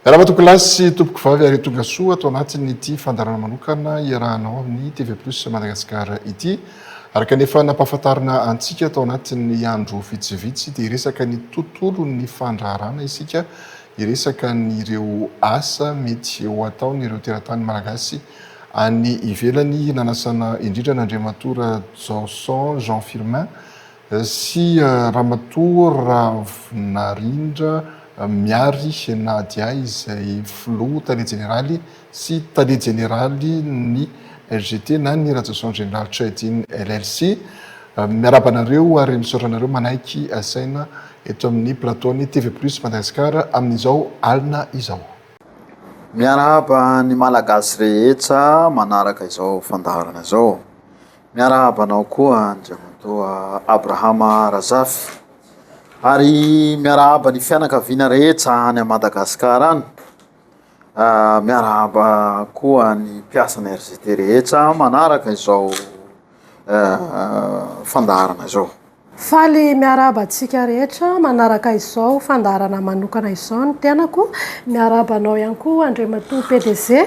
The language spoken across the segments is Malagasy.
Raha matoko lasy tompoko vavy ary tonga soa atao anatin'ity fandarana manokana iarahanao amin'ny TV Plus Madagasikara ity. Araka nefa nampahafantarina antsika atao anatin'ny andro vitsivitsy dia resaka ny tontolo ny fandraharana isika, iresaka n'ireo asa mety ho ataon'ireo teratany malagasy any ivelany, nanasana indrindra n'Andriamatora Jason Jean Firmin sy Ramatoa Ravinarindra miary na dia izay filoha tale jeneraly sy tale jeneraly ny LGT na ny rajson général Tchadine LLC. Miarabanareo ary misaotranareo manaiky asaina eto amin'ny plateau-ny TV Plus Madagasikara amin'izao alina izao. Miarahaba ny malagasy rehetra manaraka izao fandaharana izao. Miarahabanao koa Andriamatoa Abrahama Razafy. Ary miarahaba ny fianakaviana rehetra any Madagasikara any. Miarahaba koa ny mpiasana RGT rehetra manaraka izao fandaharana izao. Faly miarahaba antsika rehetra manaraka izao fandaharana manokana izao ny tenako. Miarahabanao ihany koa Andriamatoa PDG,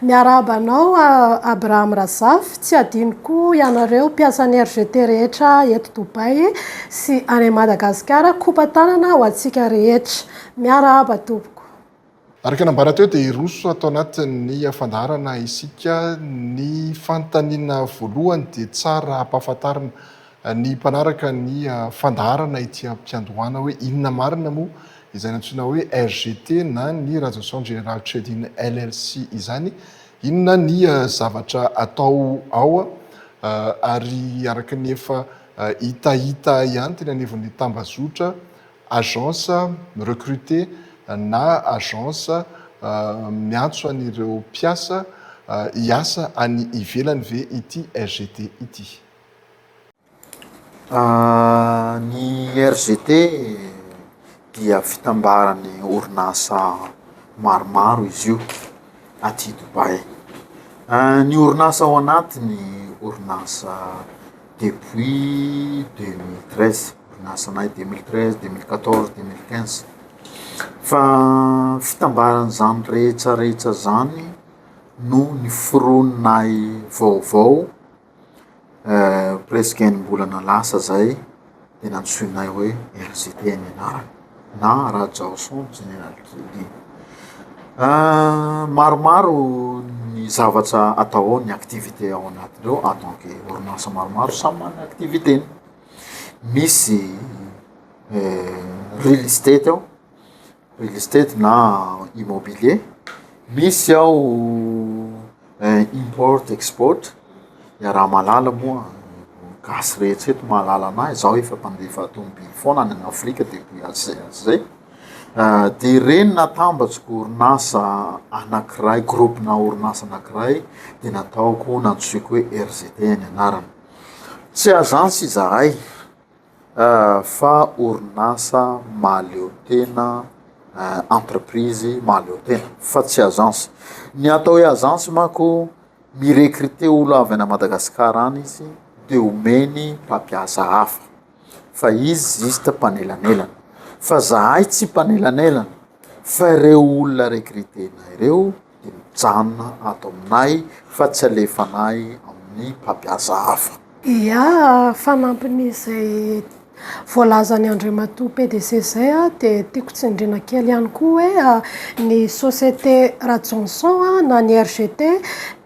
miarahabanao Abraham Razafy, tsy adino koa ianareo mpiasan'ny RGT rehetra eto Dubai sy any Madagasikara, kopa-tanana ho antsika rehetra. Miarahaba tompoko. Araka nambara teo dia iroso atao anatin'ny fandaharana isika ny fanontaniana voalohany dia tsara ampahafantarina ny mpanaraka ny fandaharana ity ampiandohana hoe inona marina moa izay antsoina hoe RGT na ny rajson général Tchadine LLC izany, inona ny zavatra atao ao ary araka ny efa hitahita ihany tena anivon'ny tambazotra agence recruter na agence miantso an'ireo mpiasa hiasa any ivelany ve ity RGT ity. Ny RGT dia fitambarany orinasa maromaro izy io aty Dubai. Ny orinasa ao anatiny orinasa depuis 2013, orinasa nay 2013, 2014, 2015. Fa fitambarany zany rehetra zany no ny forononay vaovao presque enim-bolana lasa zay dia nantsoinay hoe RGT ny anarany na rajson général Tchadine. Maromaro ny zavatra atao ao, ny activité ao anatin'ireo en tant que orinasa maromaro samy manana activité. Misy real estate ao, real estate na immobilier. Misy ao import export. Ya raha malala moa gasy rehetra eto mahalala anahy, zaho efa mpandefa tomobily foana any Afrika depuis zay. Dia reny natambatsiko orinasa anankiray, groupena orinasa anankiray dia nataoko nantsoiko hoe RGT ny anarany. Tsy agence izahay fa orinasa mahaleo tena, entreprise mahaleo tena fa tsy agence. Ny atao hoe agence mako mirekrite olo avy any Madagasikara any izy dia omeny mpampiasa hafa fa izy juste mpanelanelana. Fa zahay tsy mpanelanelana fa ireo olona rekritenay ireo dia mijanona ato aminay fa tsy alefanay amin'ny mpampiasa hafa. Ia, fanampin'izay voalazany Andriamatoa PDG zay dia tiako tsindriana kely ihany koa hoe ny société Rajson na ny RGT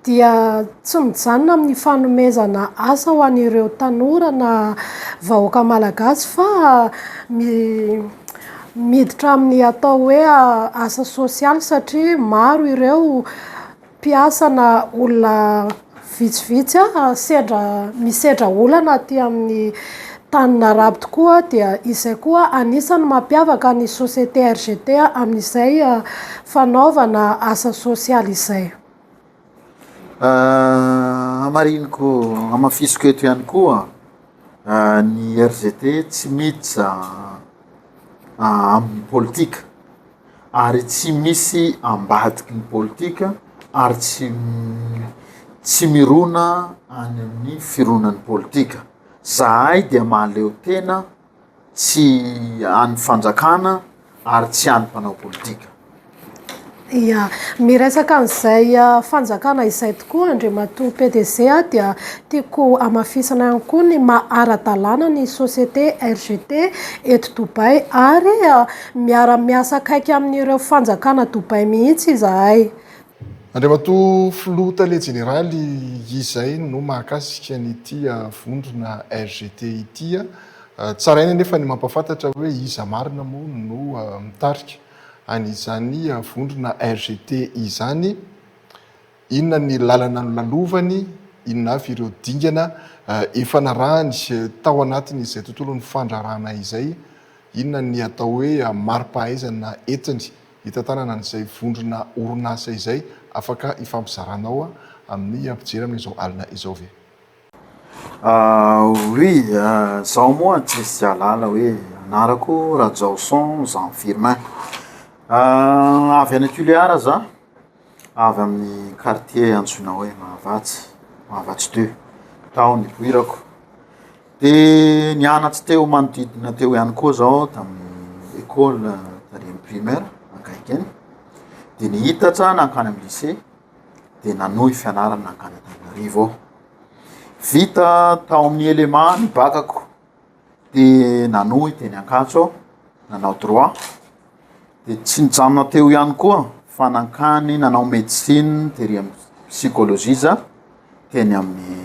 dia tsy mijanona amin'ny fanomezana asa ho an'ireo tanora na vahoaka malagasy fa miditra amin'ny atao hoe asa sosialy, satria maro ireo mpiasa na olona vitsivitsy misedra olana aty amin'ny tanina rabo tokoa. Dia izay koa anisany mampiavaka ny société RGT amin'izay fanaovana asa sosialy izay. Amariniko, amafisiko eto ihany koa ny RGT tsy miditra amin'ny politika ary tsy misy ambadiky ny politika ary tsy mirona any amin'ny fironan'ny politika. Zahay dia mahaleo tena tsy any fanjakana ary tsy any mpanao politika. ia miresaka an'izay fanjakana izay tokoa andriamatoa PDC dia tiako amafisana ihany koa ny maara-dalàna ny société RGT eto Dobay ary miara-miasa akaiky amin'ireo fanjakana Dobay mihitsy izahay. Andriamatoa Filoha Generaly izay no mahakasika n'ity vondrona RGT ity tsara iny nefa ny mampafantatra hoe iza marina moa no mitarika an'izany vondrona RGT izany, inona ny lalana nolalovany, inona avy ireo dingana efa narahany tao anatiny izay tontolo ny fandrarana izay, inona ny atao hoe mari-pahaizana entiny hitantanana n'izay vondrona orinasa izay afaka ifampizaranao amin'ny ampijery amin'izao alina izao ve? Oui, zaho moa tsisy alala hoe anarako Rajaoson Jean Firmin. Avy any Tuléar za, avy amin'ny quartier antsoina hoe Mahavatsy 2 tao nipoirako. De nianatsy teo manodidina teo ihany koa zao tamin'ny école tarimy primaire akaiky eny. De nihitatra nankany amin'ny lycée, de nanohy fianarana nankany Antananarivo ao. Vita tao amin'ny élément ny bakako, de nanohy teny Ankatso aho, nanao droit. De tsy nijanona teo ihany koa fa nankany nanao médecine tery amin'ny psychologie za teny amin'ny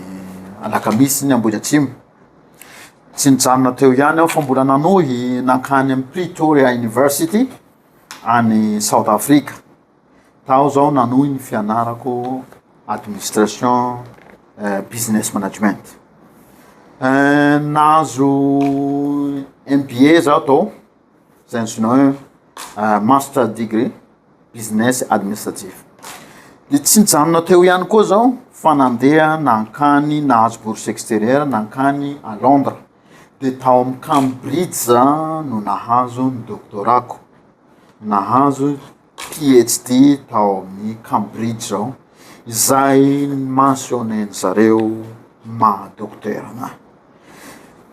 Alakamisy ny Ambohidratrimo. Tsy nijanona teo ihany aho fa mbola nanohy nankany amin'ny Pretoria University any South Africa. Tao zao nanohy ny fianarako administration business management. Nahazo MBA zao tao, zay antsoina hoe master degree business administrative. De tsy nijanona teo ihany koa zao fa nandeha nankany nahazo bourse extérieure nankany à Londres. De tao amin'ny Cambridge no nahazo ny doctorako, nahazo PhD tao amin'ny Cambridge zao, izay mentionné zareo ma-docteur ana.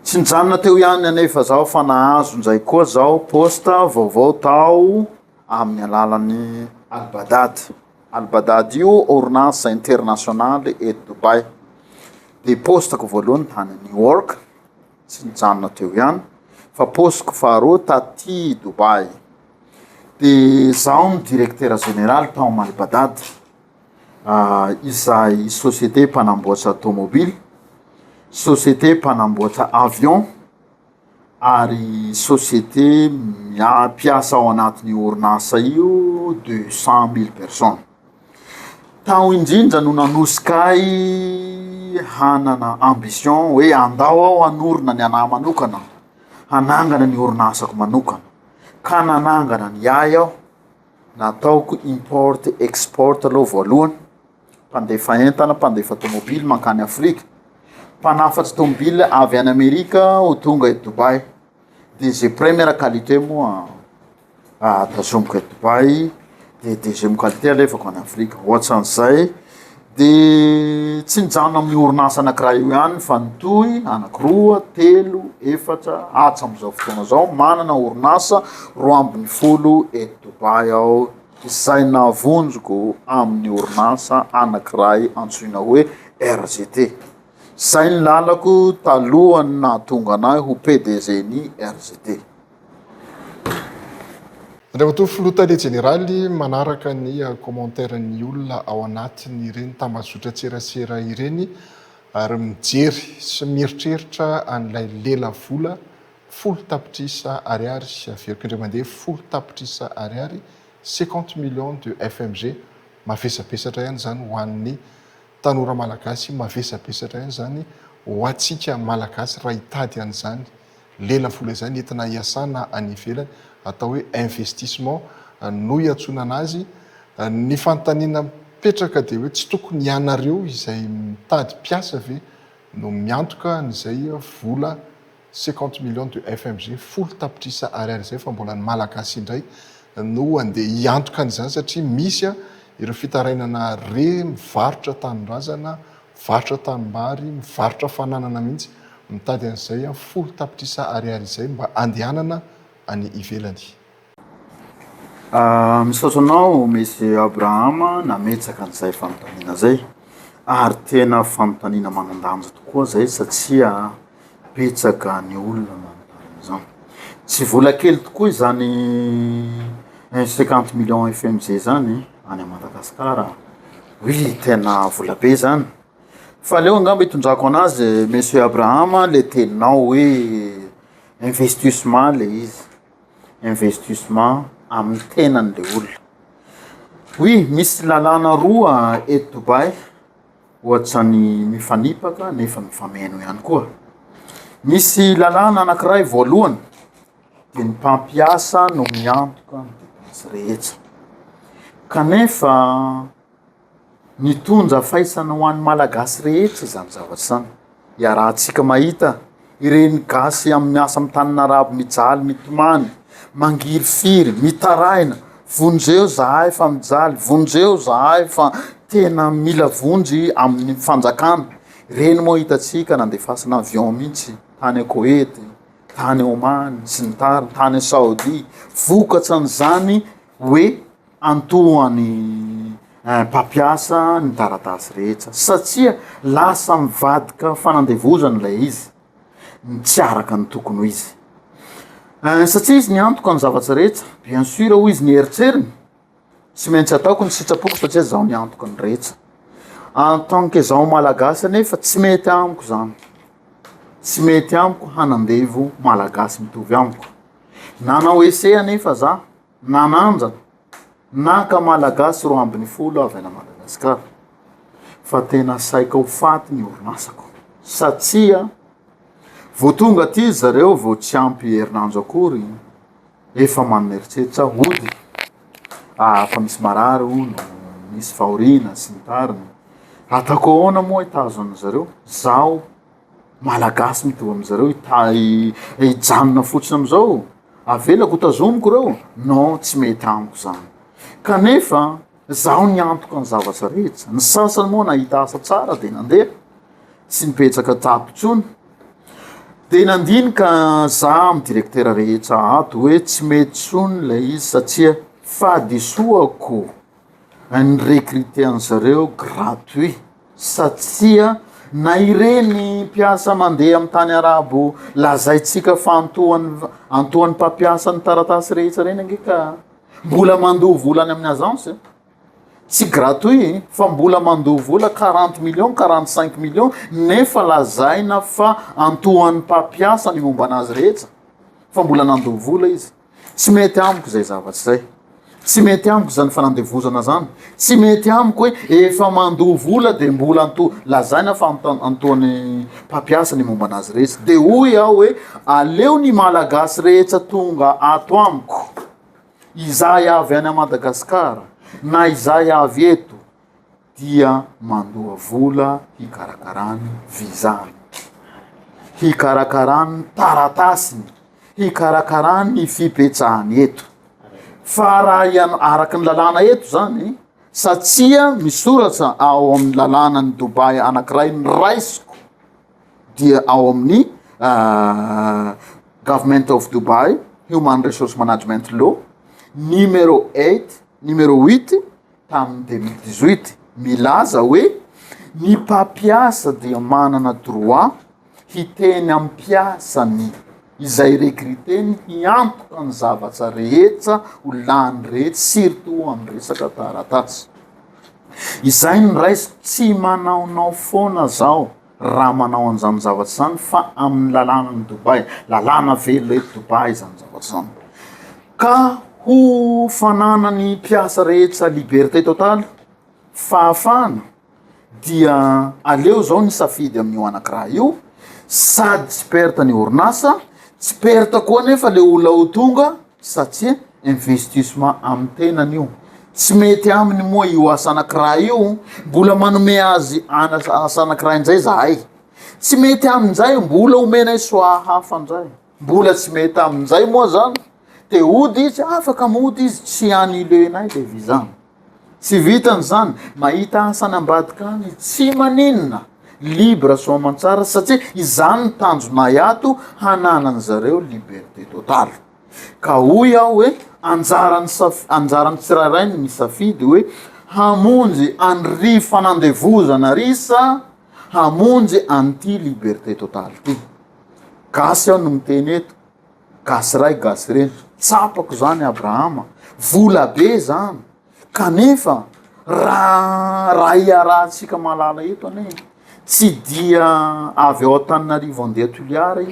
Tsy nijanona teo ihany anefa zao fa nahazo nzay koa zao posta vaovao tao amin'ny alalan'ny Albadad. Albadad io orinasa internationale eto Dubai. De postako voalohany tany New York, tsy nijanona teo ihany, fa postako faharoa taty Dubai. De zaho ny directeur général tao amin'ny Albadad, izay société mpanamboatra automobile, société mpanamboatra avion, ary société mpiasa ao anatin'ny orinasa io 200 000 personnes. Tao indrindra no nanosika hanana ambition hoe andao aho hanorina ny anahy manokana, hanangana ny orinasako manokana, ka nanangana ny ahy aho, nataoko import export aloha voalohany, mpandefa entana, mpandefa automobile mankany Afrika, mpanafatsy automobile avy any Amerika ho tonga eto Dubai. De zay première qualité moa tazomiko eto Dubai, de deuxième qualité alefako any Afrika, ohatran'izay. De tsy nijanona amin'ny orinasa anankiray io ihany fa nitohy anankiroa, telo, efatra, hatram'izao fotoana zao manana orinasa 20 eto Dubai ao, izay navonjoko amin'ny orinasa anankiray antsoina hoe RGT. Zay ny lalako talohany nahatonga anahy ho PDG ny RGT. Andriamatoa Filoha Generaly, manaraka ny commentaire ny olona ao anatiny ireny tambazotra tserasera ireny ary mijery sy mieritreritra an'ilay lela vola 10 tapitrisa ariary averiko indray mandeha 10 tapitrisa ariary 50 millions de FMG mavesapesatra ihany zany ho an'ny tanora malagasy, mavesapesatra ihany zany ho atsika malagasy raha hitady an'izany lela vola izany entina hiasana any ivelany, atao hoe investissement no hiantsona anazy. Ny fanontaniana mipetraka dia hoe tsy tokony ianareo izay mitady mpiasa ve no miantoka n'izay vola 50 millions de FMG 10 tapitrisa ariary izay, fa mbola ny malagasy indray no andeha hiantoka an'izany satria misy ireo fitarainana mivarotra tanorazana, mivarotra tanimbary, mivarotra fananana mihitsy mitady an'izay 10 tapitrisa ariary izay mba andehanana any ivelany. Misaotra anao Monsieur Abrahama nametsaka an'izay fanontaniana zay ary tena fanontaniana manan-danja tokoa zay satria petsaka ny olona manontany zany. Tsy vola kely tokoa izany 50 millions FMG zany any Madagasikara. Oui, tena vola be zany. Fa leo angamba itondrako anazy Monsieur Abrahama le teninao hoe investissement le izy. Investissement amin'ny tenan'le olona. Oui, misy lalàna roa eto Dubai, ohatrany mifanipaka nefa mifameno ihany koa. Misy lalàna anankiray voalohany de ny mpampiasa no miantoka ny depense rehetra. Kanefa nitondra faisana ho an'ny malagasy rehetra zany zavatra zany. Iarahantsika mahita ireny gasy amin'ny asa amin'ny tanana arabo mijaly mitomany, mangiry firy, mitaraina, vonjeo zahay fa mijaly, vonjeo zahay fa tena mila vonjy amin'ny fanjakana. Reny moa hitatsika nandefasana avion mihitsy tany Koety, tany Oman, sy ny tariny, tany Saodia, vokatra an'izany hoe antoany mpampiasa ny taratasy rehetra satria lasa mivadika fanandevozana ilay izy, tsy araka ny tokony ho izy. Satria izy niantoka ny zavatra rehetra, bien sûr ho izy ny eritseriny, tsy maintsy ataoko ny sitrapoko satria zaho niantoka ny rehetra. En tant que zaho malagasy nefa tsy mety amiko zany. Tsy mety amiko hanandevo malagasy mitovy amiko. Nanao essai nefa za, nanandrana, naka malagasy 2.0 avy ana Madagasikara. Fa tena saika ho faty ny orinasako. Satria vao tonga aty zareo vao tsy ampy herinandro akory, efa manana eritseritra hody. Fa misy marary olo, misy fahoriana sy ny tariny. Ataoko ahoana moa hitazona zareo? Zaho malagasy mitovy am'zareo hijanona fotsiny am'izao. Avelako tazomiko reo? Non, tsy mety amiko zany. Kanefa zaho niantoka ny zavatra rehetra. Ny sasany moa nahita asa tsara de nandeha, tsy nipetraka tapotsony. De nandinika za amin'ny directeur rehetra ato hoe tsy mety tsony le izy satria fadisoako ny recruter an'zareo gratuit satria na ireny mpiasa mandeha amin'ny tany arabo lazaitsika fa antoany mpampiasa ny taratasy rehetra reny angeka mbola mandoha volany amin'ny agence. Tsy gratuit fa mbola mandoha vola 40 millions, 45 millions nefa lazaina fa antoany mpampiasa ny momba anazy rehetra fa mbola nandoha vola izy. Tsy mety amiko zay zavatra zay. Tsy mety amiko zany fanandevozana zany. Tsy mety amiko hoe efa mandoha vola de mbola lazaina fa antoany mpampiasa ny momba anazy rehetra. De hoy aho hoe aleo ny malagasy rehetra tonga ato amiko. Izay avy any Madagasikara na izay avy eto dia mandoha vola hikarakarany vizany, hikarakarany taratasiny, hikarakarany fipetsahany eto. Fa raha araky ny lalàna eto zany satria misoratra ao amin'ny lalàna ny Dubai anankiray ny raisiko dia ao amin'ny Government of Dubai Human Resource Management Law numéro 8 tamin'ny 2018 milaza hoe ny mpampiasa dia manana droit hiteny amin'ny mpiasany izay recruteny hiantoka ny zavatra rehetra ho lany rehetra surtout amin'ny resaka taratasy. Izay ny raisiko tsy manaonao foana zao raha manao an'izany zavatra zany fa amin'ny lalàna ny Dubai, lalàna velo eto Dubai zany zavatra zany. Ka ho fanana ny mpiasa rehetra liberté totale, fahafana dia aleo zao ny safidy amin'io anankiray io, sady tsy perta ny orinasa, tsy perta koa nefa le olona ho tonga satria investissement amin'ny tenany io. Tsy mety aminy moa io asa anankiray io, mbola manome azy asa anankiray nzay zahay. Tsy mety amin'izay, mbola omena soa hafa nzay. Mbola tsy mety amin'izay moa zany. Te ody izy, afaka mody izy, tsy annulenay le vizany. Tsy vitany zany, mahita asany ambadika any, tsy maninona, libre soa mantsara satria izany tanjonay ato hananany zareo liberté totale. Ka hoy aho hoe anjarany tsirairay misafidy hoe hamonjy anry fanandevozana risa hamonjy anty liberté totale ty gasy aho no miteny eto gasy ray gasy reny tsapako zany Abrahama vola be zany kanefa raha iarahantsika malala eto ane tsy dia avy ao Antananarivo andeha Toliara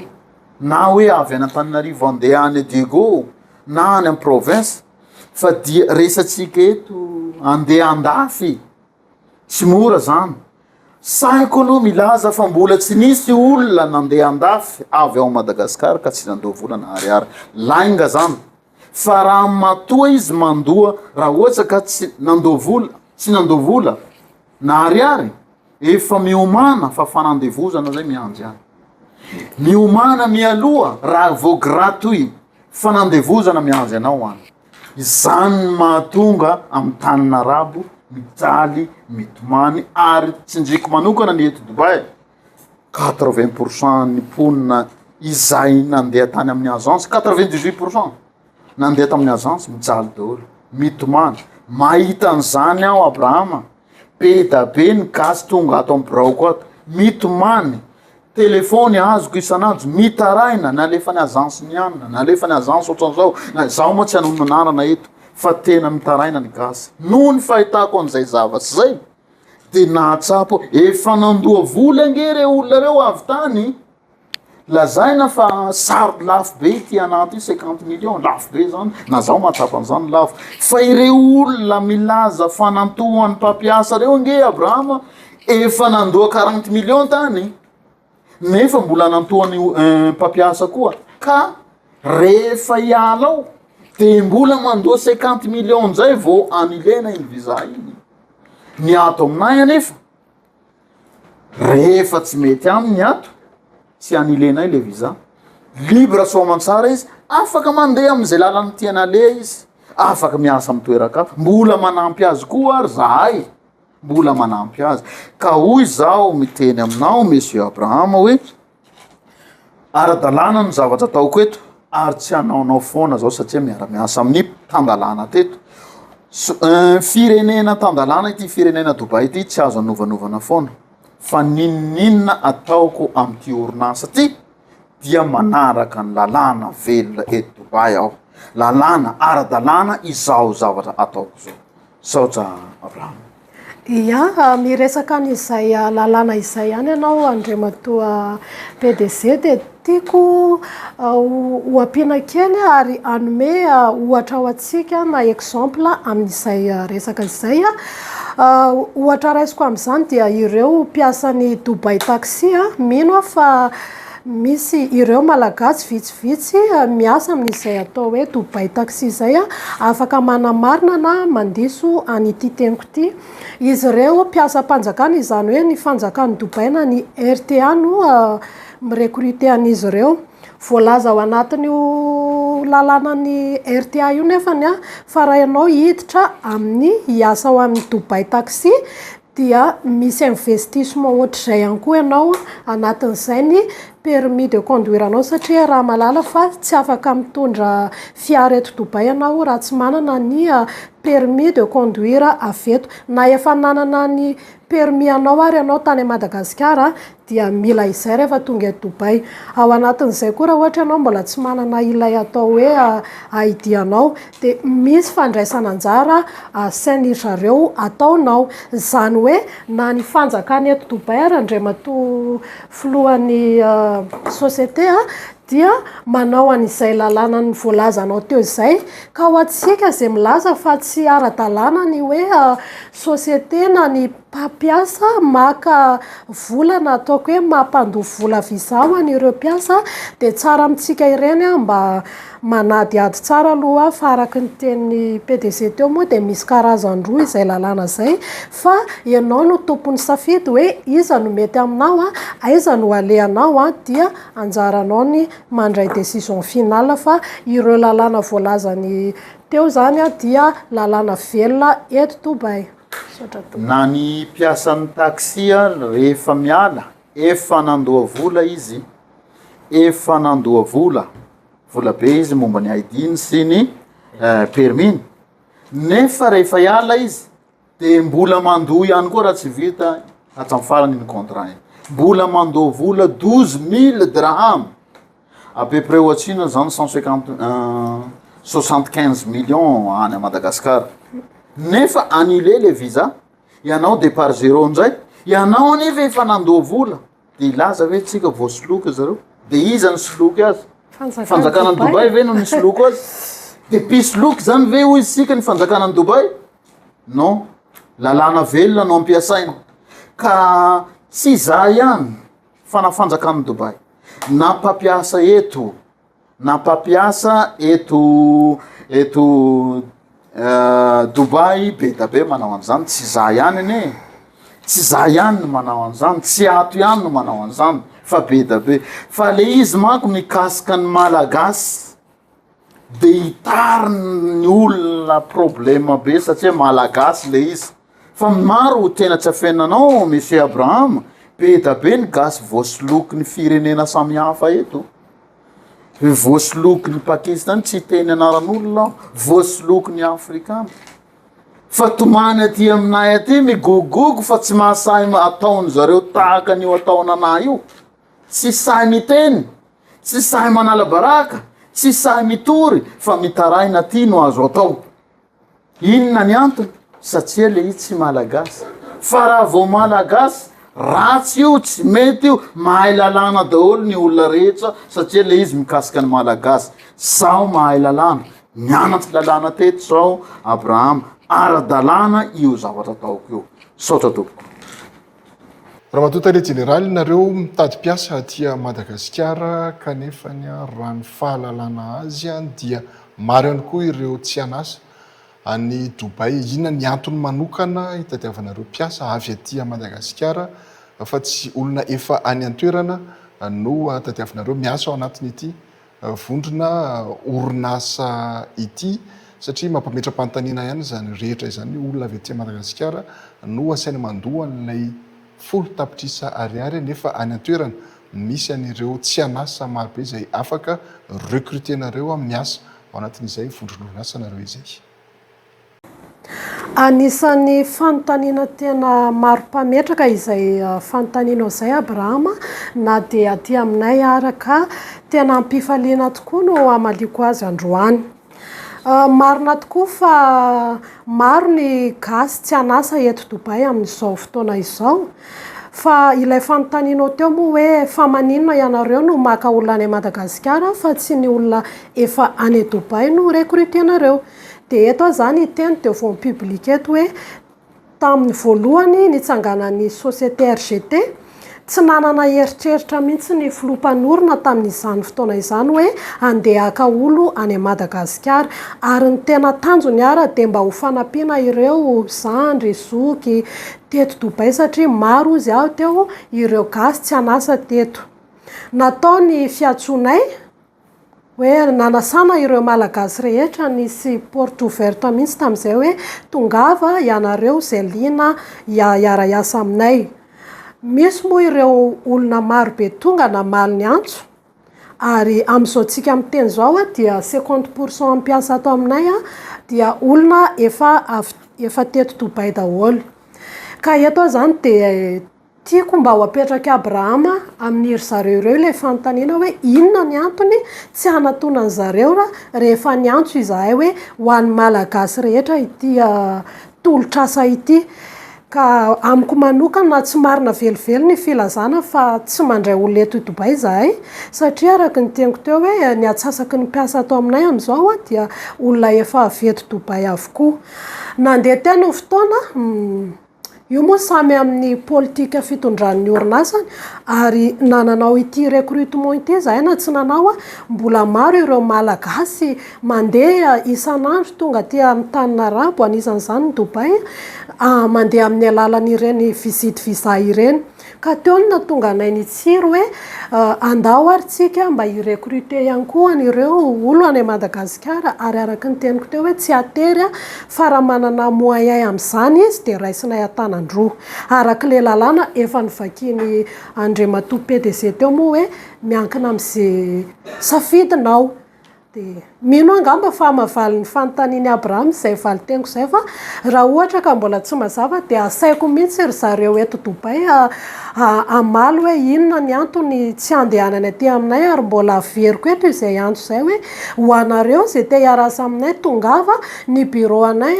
na hoe avy any Antananarivo andeha any Diego na any amin'ny province fa dia resatsika eto andeha andafy tsy mora zany saiko aloha milaza fa mbola tsy nisy olona nandeha andafy avy ao Madagasikara ka tsy nandoa vola na ariary lainga zany fa raha matoa izy mandoa raha ohatsy ka tsy nandoa vola na ariary efa miomana fa fanandevozana zay mianjy any miomana mialoha raha vo gratuit fanandevozana mianjy anao any izany mahatonga amin'ny tanin'arabo mitaly mitomany ary tsinjiko manokana ny eto Dubai 80% ny mponina izay nandeha tany amin'ny agence 98% nandeha tamin'ny agence mijaly daholo mitomany mahita an'izany aho Abrahama be da be ny gasy tonga ato amin'ny braoko ato mitomany telefony azoko isanandro mitaraina nalefa ny agence nianina nalefa ny agence ohatran'izao na zaho moa tsy anonanarana eto fa tena mitaraina ny gasy noho ny fahitako an'izay zavatsy zay de nahatsapo efa nandoa vola nge re olona reo avy tany lazaina fa sarody lafo be ty anaty 50 millions lafo be zany na zaho mahatsapa an'izany lafo fa ireo olona milaza fanantohany mpampiasa reo nge Abrahama efa nandoa 40 millions tany nefa mbola nantohany mpampiasa koa ka rehefa iala ao de mbola mandoa 50 millions zay vo anilena iny visa iny ny ato aminay anefa rehefa tsy mety aminy ato tsy anilenay le visa libre soamantsara izy afaka mandeha am'izay lalany tiana le izy afaka miasa amin'ny toerakafa mbola manampy azy koa ary zahay mbola manampy azy ka hoy zao miteny aminao monsieur Abrahama hoe ara-dalàna ny zavatra ataoko eto ary tsy anaonao foana zao satria miara-miasa amin'ny tandalàna teto firenena tandalàna ity firenena Dubai ity tsy azo anovanovana foana fa ninninna ataoko amin'ity orinasa ty dia manaraka ny lalàna velona eto Dubai aho lalàna ara-dalàna izao zavatra ataoko zao saotra Abrahama ia miresaka n'izay lalàna izay ihany ianao andriamatoa PDG de tiako hoampiana kely ary anome ohatra ho antsika na exemple amin'izay resaka izay ohatra raisiko amin'izany dia ireo mpiasan'ny Dubai Taxi mino fa misy ireo malagasy vitsivitsy miasa amin'izay atao hoe Dubai Taxi zay afaka manamarina na mandiso anyity teniko ty izy ireo mpiasa mpanjakana izany hoe ny fanjakany Dubai na ny RTA no mirecruter an'izy ireo voalaza ao anatin'io lalànany RTA io nefany fa raha ianao hiditra amin'ny hiasa ao amin'ny Dubai Taxi dia misy investissement ohatr'izay ihany koa ianao anatin'izay ny permis de conduire anao satria raha malala fa tsy afaka mitondra fiara eto Dubai ianao raha tsy manana ny permis de conduire aveto na efa nanana ny permis anao ary ianao tany Madagasikara dia mila izay rehefa tonga eto Dubai ao anatin'izay koa raha ohatra ianao mbola tsy manana ilay atao hoe ID anao de misy fandraisana anjara asainy zareo ataonao zany hoe na ny fanjakany eto Dubai ary andriamatoa filohan'ny société dia manao an'izay lalàna ny voalazanao teo izay ka ho antsika izay milaza fa tsy ara-dalàna ny hoe société na ny mpampiasa maka vola na ataoko hoe mampandoha vola visa ho an'ireo mpiasa de tsara amintsika ireny mba manadiady tsara aloha fa araky ny tenin'ny PDG teo moa de misy karazany roa izay lalàna zay fa ianao no tompony safidy hoe iza no mety aminao aiza no aleanao dia anjaranao ny mandray décision finale fa ireo lalàna voalazany teo zany dia lalàna velona eto Dubai na ny mpiasan'ny taxi rehefa miala efa nandoa vola izy efa nandoa vola be izy momba ny ID-ny sy ny permis nefa rehefa iala izy de mbola mandoa ihany koa raha tsy vita hatram'ny farany ny contrat iny mbola mandoa vola 12 000 dirham à peu près ohatsina zany 75 millions any a Madagascar nefa annulé le visa ianao départ zéro nzay ianao anefa efa nandoa vola de ilaza hoe tsika voasoloky zareo de iza ny soloky azy fanjakana ny Dubai ve no nisy loko azy de pisy loky zany ve hoy sika ny fanjakana ny Dubai non lalàna velona no ampiasaina ka tsy za ihany fanafanjakana ny Dubai na mpampiasa eto Dubai be da be manao an'izany tsy za ihany ane tsy za ihany no manao an'izany tsy ato ihany no manao an'izany fa be da be fa le izy manko mikasika ny malagasy de hitariny olona problema be satria malagasy le izy fa maro tena tsy afenanao monsieur Abraham be da be ny gasy voasoloky ny firenena samy hafa eto voasoloky ny Pakistan tsy teny anaran'olona voasoloky ny Afrikana fa tomany aty aminay aty migogogo fa tsy mahasahy ataony zareo tahaka an'io ataonanay io tsy sahy miteny tsy sahy manala baraka tsy sahy mitory fa mitaraina aty no azo atao inona ny antony satria le izy tsy malagasy fa raha vao malagasy ratsy io tsy mety io mahay lalàna daholo ny olona rehetra satria le izy mikasika ny malagasy sao mahay lalàna mianatsy lalàna teto sao Abraham ara-dalàna io zavatra ataoko io saotra tompoko raha matotare generaly nareo mitady piasa atia Madagasikara kanefany raha ny fahalalana azy dia maro ihany koa ireo tsy anasa any Dubai inona ny antony manokana hitadiavanareo piasa avy atia Madagasikara fa tsy olona efa any an-toerana no tadiavinareo miasa ao anatin'ity vondrona orinasa ity satria mampametra-panontaniana ihany zany rehetra izany olona avy atia Madagasikara no asaina mandoa an'ilay folo tapitrisa ariary nefa any an-toerana misy an'ireo tsy anasa marobe izay afaka recrutenareo amin'ny asa ao anatin'izay vondron'orinasa nareo izay anisan'ny fanontaniana tena maro mpametraka izay fanontaniana izay Abraham na dia aty aminay araka tena ampifaliana tokoa no amaliko azy androany marina tokoa fa maro ny gasy tsy anasa eto Dubai amin'izao fotoana izao fa ilay fanontanianao teo moa hoe fa maninona ianareo no maka olona any Madagasikara fa tsy ny olona efa any Dubai no recrutenareo de eto zany teny teo vao publique eto hoe tamin'ny voalohany nitsanganan'ny société RGT tsy nanana eritreritra mihitsy ny filompanorona tamin'izany fotoana izany hoe andeha aka olo any Madagasikara ary ny tena tanjony ara de mba ho fanampiana ireo zandry zoky teto Dubai satria maro izy ao teo ireo gasy tsy anasa teto natao ny fiatsonay hoe nanasana ireo malagasy rehetra nisy porte ouverte mihitsy tamin'izay hoe tongava ianareo zay liana iara-iasa aminay misy moa ireo olona marobe tonga namaly ny antso ary amin'izao tsika amin'ny teny zao dia 50% ampiasa ato aminay dia olona efa teto Dubai daholo ka eto zany de tiako mba ho apetraka Abraham amin'ny ry zareo ireo ilay fanontaniana hoe inona ny antony tsy hanatoana ny zareo rehefa ny antso izahay hoe ho an'ny malagasy rehetra ity tolotrasa ity ka amiko manokana tsy marina velively ny filazana fa tsy mandray olona eto Dubai izahay satria araka ny teniko teo hoe ny atsasaky ny mpiasa atao aminay amin'izao dia olona efa avy eto Dubai avokoa nandeha teny ho fotoana io moa samy amin'ny politika fitondran'ny orinasany ary nananao ity recrutement ity zahay na tsy nanao mbola maro ireo malagasy mandeha isan'andro tonga aty amin'ny tanin'Arabo anisan'izany ny Dubai mandeha amin'ny alalan'ireny visite visa ireny ka teo ny natonga anay nitsiro hoe andao ary tsika mba hirecruter ihany koa an'ireo olo any Madagasikara ary araka ny teniko teo hoe tsy atery fa raha manana moyen amin'izany izy de raisinay atanandroa araka le lalàna efa nivakiny Andriamatoa PDG teo moa hoe miankina amin'izay safidinao de mino angamba fa mavaly ny fanontaniany Abraham zay valiteniko zay fa raha ohatra ka mbola tsy mazava de asaiko mihitsy ry zareo eto Dobay amaly hoe inona ny antony tsy andehanany aty aminay ary mbola averiko eto izay antso zay hoe ho anareo zay te hiarasa aminay tongava ny bureau anay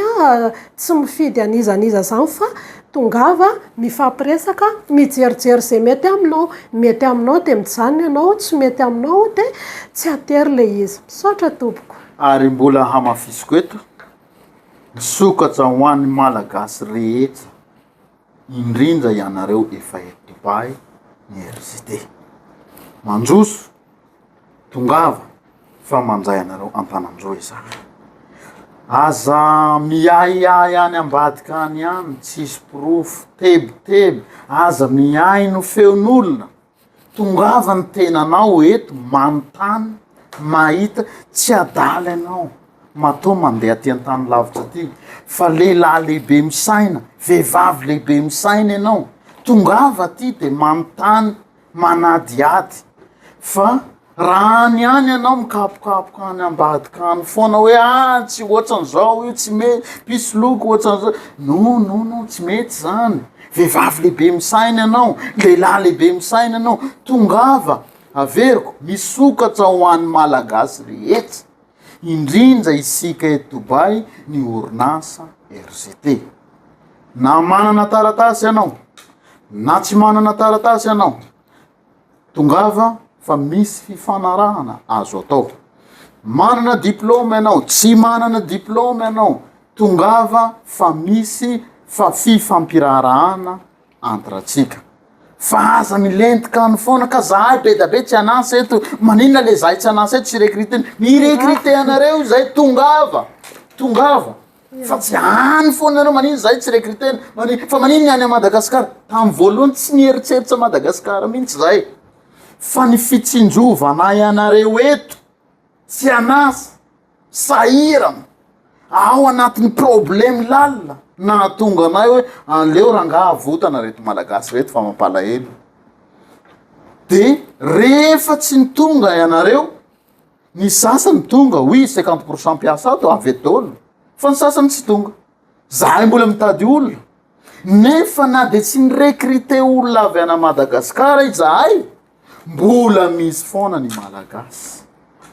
tsy mifidy anizaniza zany fa tongava mifampiresaka mijerijery zay mety aminao de mijanona ianao tsy mety aminao de tsy atery le izy misaotra tompoko ary mbola hamafisiko eto misokatra ho an'ny malagasy rehetra indrindra ianareo efa eto Dobay ny RZD manjoso tongava fa manjay anareo Antananjoy zaka aza miaiai any ambadika any any tsisy pirofo tebotebo aza miai no feon'olona tongava ny tenanao eto manontany mahita tsy adaly anao matoa mandeha ty an-tany lavitra ty fa lehilahy lehibe misaina vehivavy lehibe misaina ianao tongava ty de manontany manadiady fa raha any any anao mikapokapoka any ambadika any foana hoe tsy ohatran'izao io tsy mety pisy loko ohatran'izao no tsy mety zany vehivavy lehibe misaina ianao lehilahy lehibe misaina ianao tongava averiko misokatra ho an'ny malagasy rehetra indrindra isika eto Dobay ny orinasa RZD na manana taratasy ianao na tsy manana taratasy ianao tongava fa misy fifanarahana azo atao manana diplôma ianao tsy manana diplôma ianao tongava fa misy fa fifampirarahana entre atsika fa aza milentika any foana ka zahay be da be tsy anasa eto maninona le zahay tsy anasa eto tsy rekrite mirekrite anareo zay tongava fa tsy any foana nareo manino zahay tsy rekrite fa manino ny any a Madagasikara tamy voalohany tsy nieritseritsy a Madagasikara mihitsy zay fa ny fitsinjovanay anareo eto tsy anasa sahirana ao anatin'ny problème lalina na tonga anay hoe aleo rangaha votana reto malagasy reto fa mampalahelo de rehefa tsy nitonga ianareo ny sasany tonga oui 50% mpiasa ato avy etolo fa ny sasany tsy tonga zahay mbola mitady olona nefa na de tsy nirekrite olona avy ana Madagasikara izahay mbola misy foana ny malagasy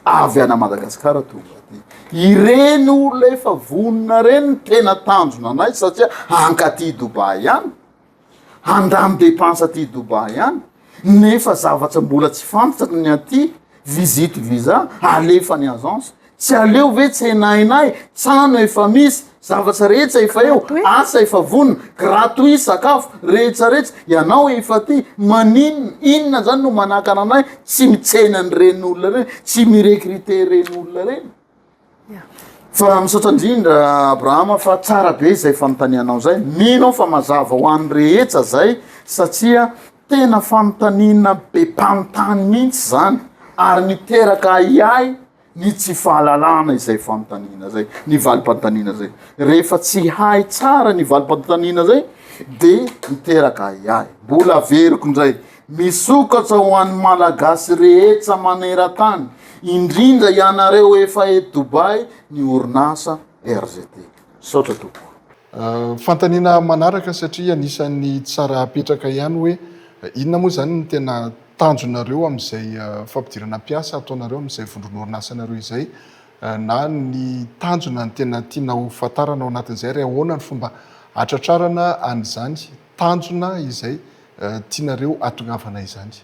avy ana Madagasikara tonga ty ireny olona efa vonona reny tena tanjona anay satria ankaty Dobay any handamy depense aty Dobay any nefa zavatra mbola tsy fantatra ny aty visite visa alefa ny agence tsy aleo ve tsy enainay tsano efa misy zavatra rehetra efa eo asa efa vonona gratuit sakafo rehetrarehetra ianao efa ty maninona inona zany no manakana anay tsy mitsena ny reny olona reny tsy mirekrite reny olona reny fa misaotra indrindra Abrahama fa tsara be zay fanontanianao zay mino fa mazava ho an'ny rehetra zay satria tena fanontaniana be mpanontany mihitsy zany ary niteraka iay ny tsy fahalalana izay fanontaniana zay ny valim-panontaniana zay rehefa tsy hay tsara ny valim-panontaniana zay de niteraka iay mbola averiko ndray misokatra ho an'ny malagasy rehetra maneran-tany indrindra ianareo efa eto Dobay ny orinasa RZD saotra tompoko fantaniana manaraka satria anisan'ny tsara apetraka ihany hoe inona moa zany ny tena tanjonareo am'izay fampidirana mpiasa ataonareo am'izay vondron'orinasa nareo izay na ny tanjona ny tena tiana ho fantarana ao anatin'izay ry ahoana ny fomba atratrarana an'izany tanjona izay tianareo atongavana izany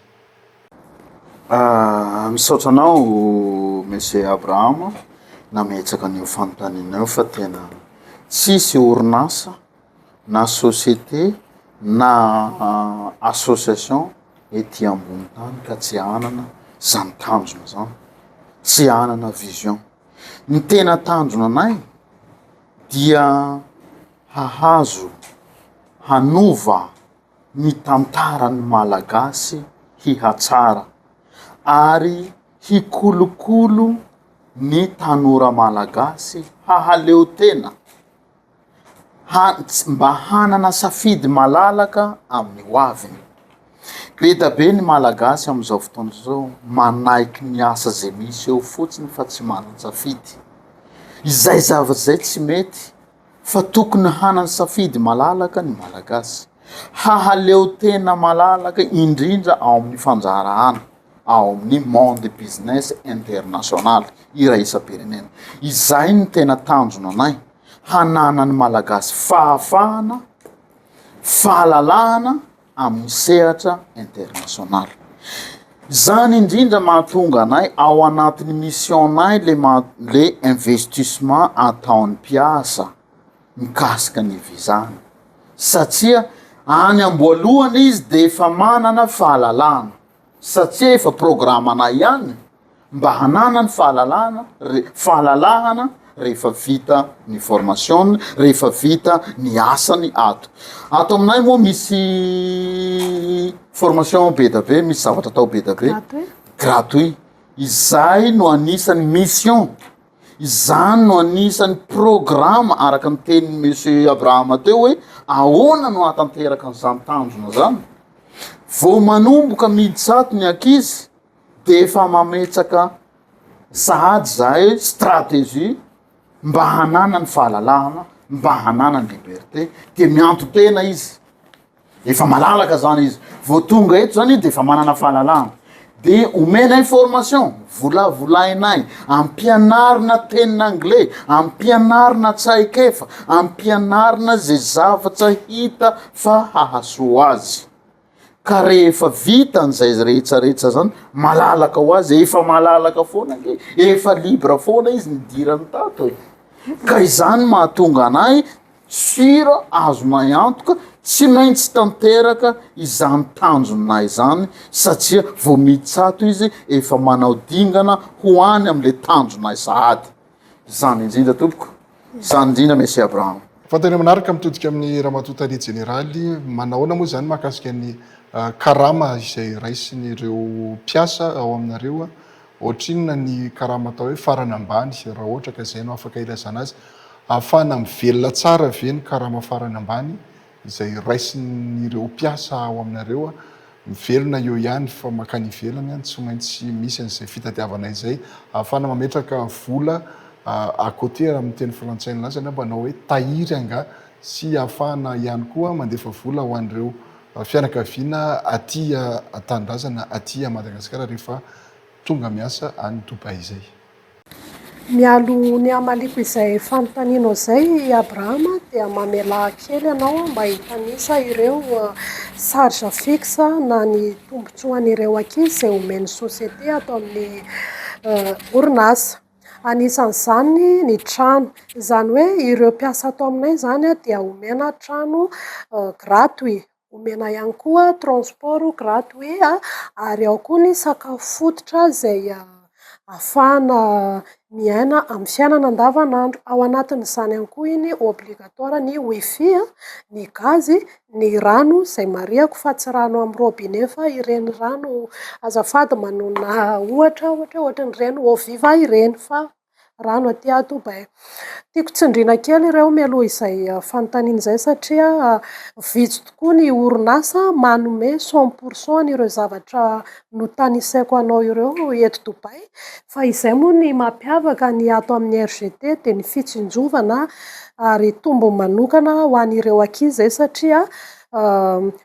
misaotra anao monsieur Abraham nametsaka an'io fanontaniana io fa tena tsisy orinasa na société na association ety ambony tany ka tsy anana zany tanjona zany tsy anana vision ny tena tanjona anay dia hahazo hanova ny tantaran'ny malagasy hihatsara ary hikolokolo ny tanora malagasy hahaleo tena mba hanana safidy malalaka amin'ny hoaviny be da be ny malagasy am'izao fotoana zao manaiky ny asa zay misy eo fotsiny fa tsy manan-tsafidy. Izay zavatsy zay tsy mety fa tokony hanany safidy malalaka ny malagasy. Hahaleo tena malalaka indrindra ao amin'ny fanjarahana, ao amin'ny monde business international iraisam-pirenena. Izay ny tena tanjona anay, hanana ny malagasy fahafahana, fahalalahana amin'ny sehatra international. Zany indrindra mahatonga anay ao anatin'ny mission-nay le investissement ataon'ny mpiasa mikasika ny vizany. Satria any amboalohany izy de efa manana fahalalahana. Satria efa programanay ihany mba hanana ny fahalalahana rehefa vita ny formation, rehefa vita ny asany ato. Ato aminay moa misy formation be da be, misy zavatra atao be da be gratuit. Izay no anisan'ny mission, izany no anisan'ny programme araka ny tenin'ny monsieur Abraham teo hoe ahoana no atanteraka an'izany tanjona zany. Vao manomboka miditsato ny ankizy de efa mametsaka sahady zay stratégie mba hanana ny fahalalahana, mba hanana ny liberté, de mianto tena izy. Efa malalaka zany izy. Vao tonga eto zany de efa manana fahalalahana. De omena information, volavolainay, ampianarina tenin anglais, ampianarina tsaikefa, ampianarina zay zavatra hita fa hahasoa azy. Ka rehefa vitan'izay rehetsarehetsa zany, malalaka ho azy, efa malalaka foana ke, efa libre foana izy nidirany tato e. Ka izany mahatonga anay sira azonay antoka, tsy maintsy tanteraka izany tanjonay zany, satria vao miditsato izy efa manao dingana ho any am'le tanjonay sahady. Zany indrindra tompoko, zany indrindra monsieur Abraham. Fa tena manaraka mitodika amin'ny ramatoa generaly, manahoana moa zany mahakasika ny karama izay raisin'ireo mpiasa ao aminareo, ohatrinona ny karama atao hoe farany ambany, raha ohatra ka izay no afaka ilazana azy, ahafahana mivelona tsara ve ny karama farany ambany izay raisin'ireo mpiasa ao aminareo, mivelona eo ihany fa makany ivelany, tsy maintsy misy an'izay fitadiavana izay, ahafahana mametraka vola à côté amin'ny teny frantsay nazy mba anao hoe tahiry anga sy ahafahana ihany koa mandefa vola ho an'ireo fianakaviana aty Tanindrazana, aty Madagasikara rehefa tonga miasa any Dubai izay. Mialo ny amaliko izay fanontanianao zay Abraham, dia mamela kely ianao mba hitanisa ireo charge fixe na ny tombotsoan'ireo ankizy izay omeny société atao amin'ny orinasa. Anisan'izany ny trano, izany hoe ireo mpiasa atao aminay zany dia omena trano gratuit, omena ihany koa transport gratuit, ary ao koa ny sakafo fototra zay ahafahana miaina amin'ny fiainana andavanandro. Ao anatin'izany ihany koa iny obligatoire ny wifi, ny gazy, ny rano izay mariako fa tsy rano amin'ny robinet fa ireny rano azafady manona ohatran'ireny eau viva ireny, fa rano aty Dubai. Tiako tsindriana kely ireo mialoha izay fanontaniana izay satria vitsy tokoa ny orinasa manome 100% ireo zavatra notanisaiko anao ireo eto Dubai, fa izay moa ny mampiavaka ny ato amin'ny RGT dia ny fitsinjovana ary tombo manokana ho an'ireo ankizy zay satria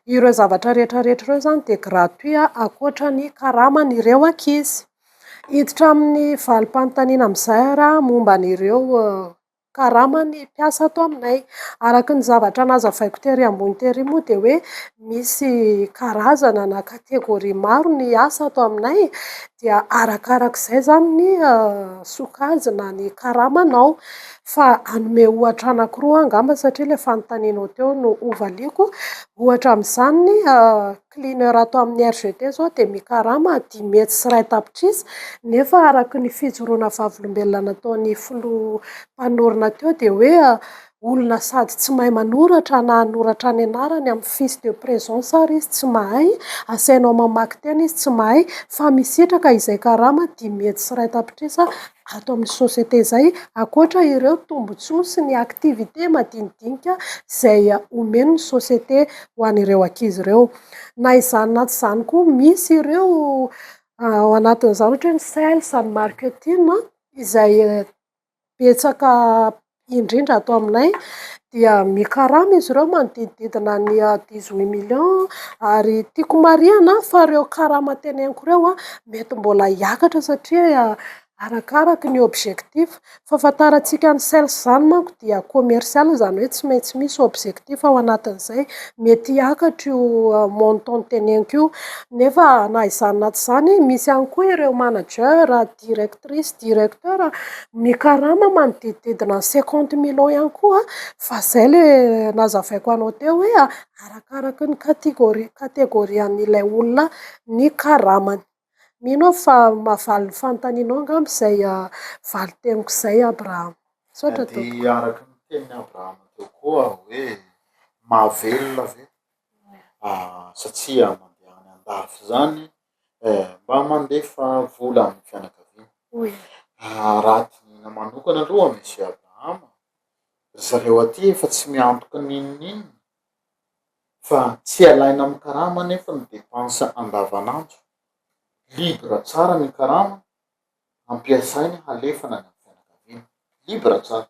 ireo zavatra rehetrarehetra ireo zany dia gratuit akoatra ny karaman'ireo ankizy. Hiditra amin'ny valim-panontaniana amin'izay raha momba an'ireo karamany mpiasa ato aminay. Araka ny zavatra nazavaiko tery ambony tery moa dia hoe misy karazana na kategoria maro ny asa ato aminay, dia arakarak'izay zany ny sokajina ny karamanao. Fa anome ohatra anankiroa angamba satria ilay fanontanianao teo no ovaliako. Ohatra amin'izany ny cleaner ato amin'ny RGT zao dia mikarama 10 metry sy 1 tapitrisa, nefa araka ny fijoroana vavolombelona nataon'ny filoha mpanorina teo dia hoe olona sady tsy mahay manoratra na anoratra any anarany amin'ny fiche de présence ary izy tsy mahay, asainao mamaky tena izy tsy mahay, fa misitraka izay karama 10 hetsy sy 1 tapitrisa ato amin'ny société izay, akoatra ireo tombotsoa sy ny activité madinidinika izay omeny ny société ho an'ireo ankizy ireo. Na izany na tsy izany koa misy ireo ao anatin'izany ohatra hoe ny sales ny marketing izay betsaka indrindra atao aminay dia mikarama izy ireo manodidididina ny 18 millions ary tiako marihana fa ireo karama teneniko ireo mety mbola hiakatra satria arakaraka ny objectif. Fahafantarantsika ny sales zany manko dia commercial zany hoe tsy maintsy misy objectif ao anatin'izay, mety hiakatra io montant teneniko io nefa na izany na tsy izany misy ihany koa ireo manager, directrice, directeur mikarama manodidididina 50 millions ihany koa fa zay le nazavaiko anao teo hoe arakaraka ny kategorian'ilay olona ny karamany. Mino aho fa mahavaly ny fanontanianao angamba izay valy teniko izay Abraham. Saotra tompoko. Dia araka ny tenin'ny Abraham teo koa hoe mahavelona ve satria mandeha any andafy zany mba mandefa vola amin'ny fianakaviana. Raha tinina manokana aloha misy Abraham, zareo aty efa tsy miantoka ninon'inona fa tsy alaina amin'ny karama nefa ny dépense andavanandro. Libra tsara ny karama ampiasainy halefana ny fianakaviana. Libra tsara.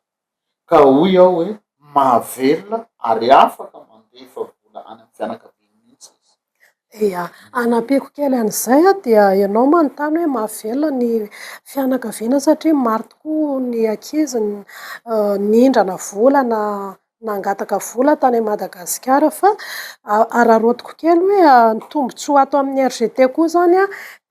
Ka hoy aho hoe mahavelona ary afaka mandefa vola any amin'ny fianakaviana mihitsy izy. Ia, anampiko kely an'izay dia ianao manontany hoe mahavelona ny fianakaviana satria maro tokoa ny ankizy nindrana vola na nangataka vola tany Madagasikara fa ararotiko kely hoe ny tombotsoa ato amin'ny RGT koa zany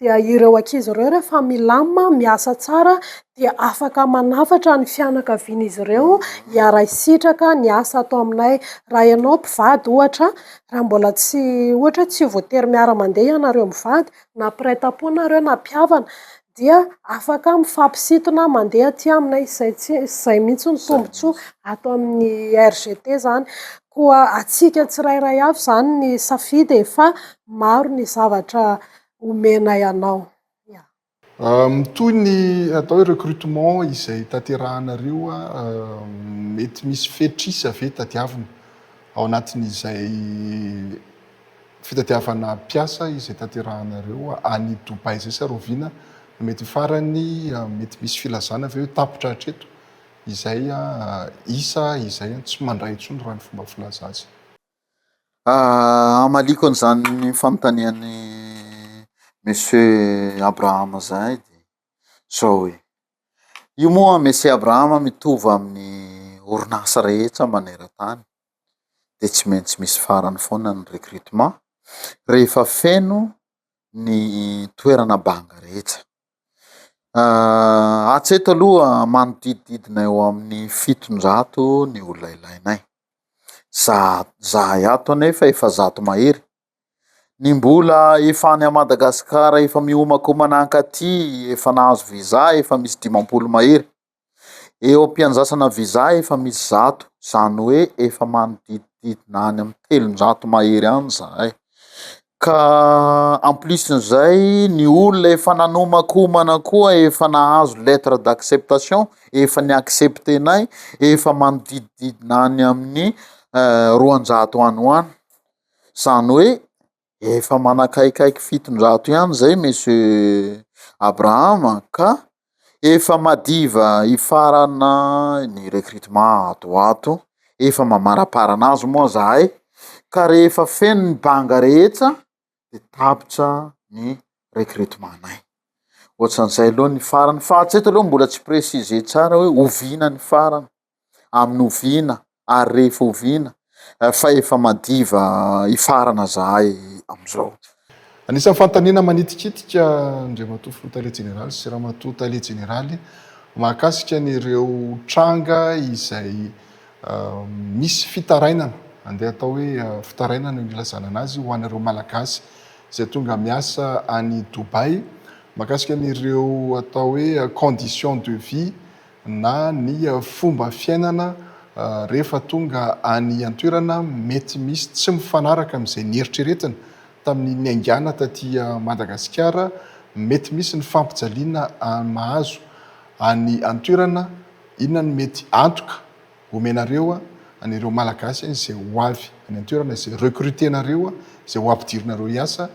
dia ireo ankizy ireo rehefa milamina miasa tsara dia afaka manafatra ny fianakavian'izy ireo hiara hisitraka ny asa atao aminay. Raha ianao mpivady ohatra, raha mbola tsy ohatra tsy voatery miara-mandeha ianareo mivady na mpiray tampo nareo na mpihavana dia afaka mifampisintona mandeha aty aminay. Izay mihitsy ny tombotsoa ato amin'ny RGT zany. Koa atsika tsirairay avy zany ny safidy fa maro ny zavatra omenay anao. Toy ny atao hoe recrutement izay tanterahanareo mety misy fetrisa ve tadiavina ao anatin'izay fitadiavana mpiasa izay tanterahanareo any Dubai zay sy Roviana, mety farany mety misy filazana ve hoe tapitra hatreto izay isa izay tsy mandray intsony raha ny fomba filaza azy. Amaliko an'izany fanontanian'ny Monsieur Abraham zay dia zao hoe io moa Monsieur Abraham mitovy amin'ny orinasa rehetra maneran-tany dia tsy maintsy misy farany foana ny recrutement rehefa feno ny toerana banga rehetra. Hatreto aloha manodidididina eo amin'ny 700 ny olona ilainay. Zahay ato anefa efa 100 mahery. Ny mbola efa any Madagasikara efa miomakomana ankaty efa nahazo visa efa misy 50 mahery. Eo am-piandrasana visa efa misy 100, zany hoe efa manodidididina any amin'ny 300 mahery any zahay. Ka en plus n'izay ny olona efa nanomakomana koa efa nahazo lettre d'acceptation efa ny acceptenay efa manodidididina any amin'ny 200 any ho any. Zany hoe efa manakaikaiky 700 ihany zay Monsieur Abraham ka efa madiva hifarana ny recrutement ato efa mamarapara anazy moa zahay ka rehefa feno ny banga rehetra dia tapitra ny recrutement nay. Ohatran'izay aloha ny farany fa hatreto aloha mbola tsy précisé tsara hoe oviana ny farany amin'ny oviana ary rehefa oviana fa efa madiva hifarana zahay am'izao. Anisan'ny fanontaniana manitikitika Andriamatoa Filoha Jeneraly sy Ramatoa Tale Jeneraly mahakasika an'ireo tranga izay misy fitarainana, andeha atao hoe fitarainana ny ilazana anazy ho an'ireo malagasy izay tonga miasa any Dubai, mahakasika an'ireo atao hoe condition de vie na ny fomba fiainana rehefa tonga any antoerana mety misy tsy mifanaraka amin'izay nieritreretina tamin'ny niangana taty Madagasikara, mety misy ny fampijaliana mahazo any antoerana, inona ny mety antoka omenareo an'ireo malagasy izay ho avy any antoerana, izay recrutenareo, izay ho ampidirinareo hiasa,